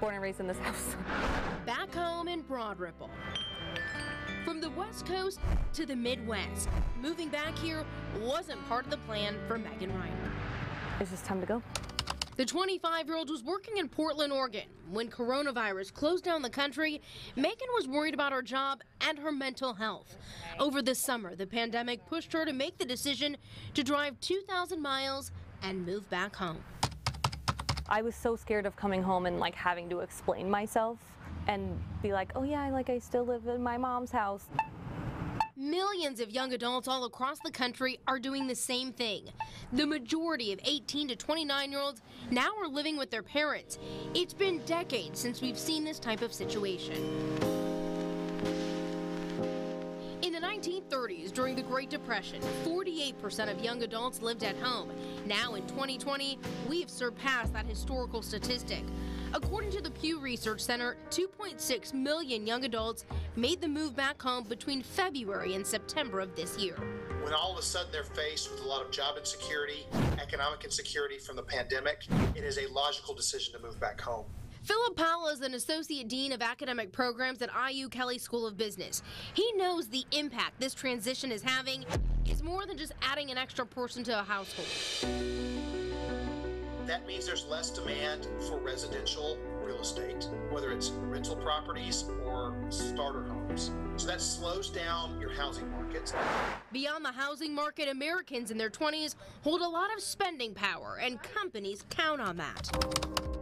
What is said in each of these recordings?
born and raised in this house. Back home in Broad Ripple. From the West Coast to the Midwest, moving back here wasn't part of the plan for Megan Reiner. It's just time to go. The 25-year-old was working in Portland, Oregon. When coronavirus closed down the country, Megan was worried about her job and her mental health. Over the summer, the pandemic pushed her to make the decision to drive 2,000 miles and move back home. I was so scared of coming home and like having to explain myself and be like, oh yeah, I still live in my mom's house. Millions of young adults all across the country are doing the same thing. The majority of 18 to 29-year-olds now are living with their parents. It's been decades since we've seen this type of situation. In the 1930s, during the Great Depression, 48% of young adults lived at home. Now in 2020, we've surpassed that historical statistic. According to the Pew Research Center, 2.6 million young adults made the move back home between February and September of this year. When all of a sudden they're faced with a lot of job insecurity, economic insecurity from the pandemic, it is a logical decision to move back home. Philip Powell is an associate dean of academic programs at IU Kelley School of Business. He knows the impact this transition is having is more than just adding an extra person to a household. That means there's less demand for residential real estate, whether it's rental properties or starter homes. So that slows down your housing markets. Beyond the housing market, Americans in their 20s hold a lot of spending power, and companies count on that.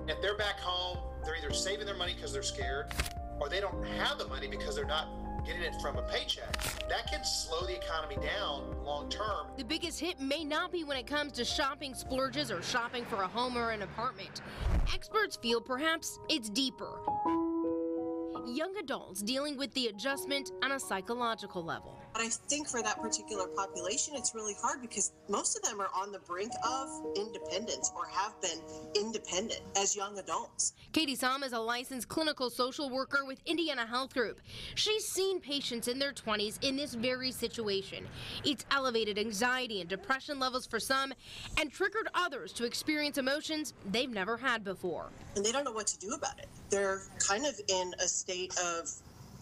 If they're back home, they're either saving their money because they're scared, or they don't have the money because they're not getting it from a paycheck. That can slow the economy down long term. The biggest hit may not be when it comes to shopping splurges or shopping for a home or an apartment. Experts feel perhaps it's deeper. Young adults dealing with the adjustment on a psychological level. But I think for that particular population, it's really hard because most of them are on the brink of independence or have been independent as young adults. Katie Som is a licensed clinical social worker with Indiana Health Group. She's seen patients in their 20s in this very situation. It's elevated anxiety and depression levels for some and triggered others to experience emotions they've never had before. And they don't know what to do about it. They're kind of in a state of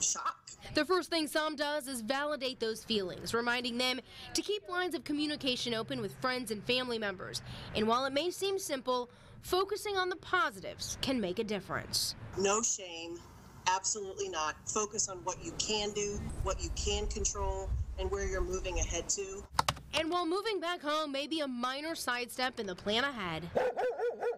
shock. The first thing Som does is validate those feelings, reminding them to keep lines of communication open with friends and family members. And while it may seem simple, focusing on the positives can make a difference. No shame, absolutely not. Focus on what you can do, what you can control, and where you're moving ahead to. And while moving back home may be a minor sidestep in the plan ahead,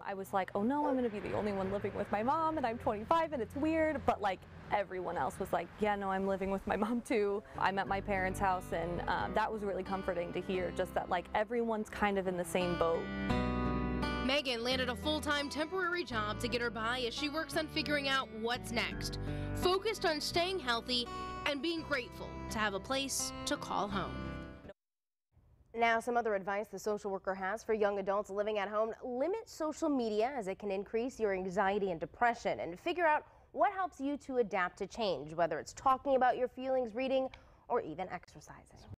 I was like, oh no, I'm gonna be the only one living with my mom and I'm 25 and it's weird, but like everyone else was like, yeah, no, I'm living with my mom too. I'm at my parents' house and that was really comforting to hear, just that like everyone's kind of in the same boat. Megan landed a full-time temporary job to get her by as she works on figuring out what's next, focused on staying healthy and being grateful to have a place to call home. Now, some other advice the social worker has for young adults living at home: limit social media as it can increase your anxiety and depression, and figure out what helps you to adapt to change, whether it's talking about your feelings, reading, or even exercising.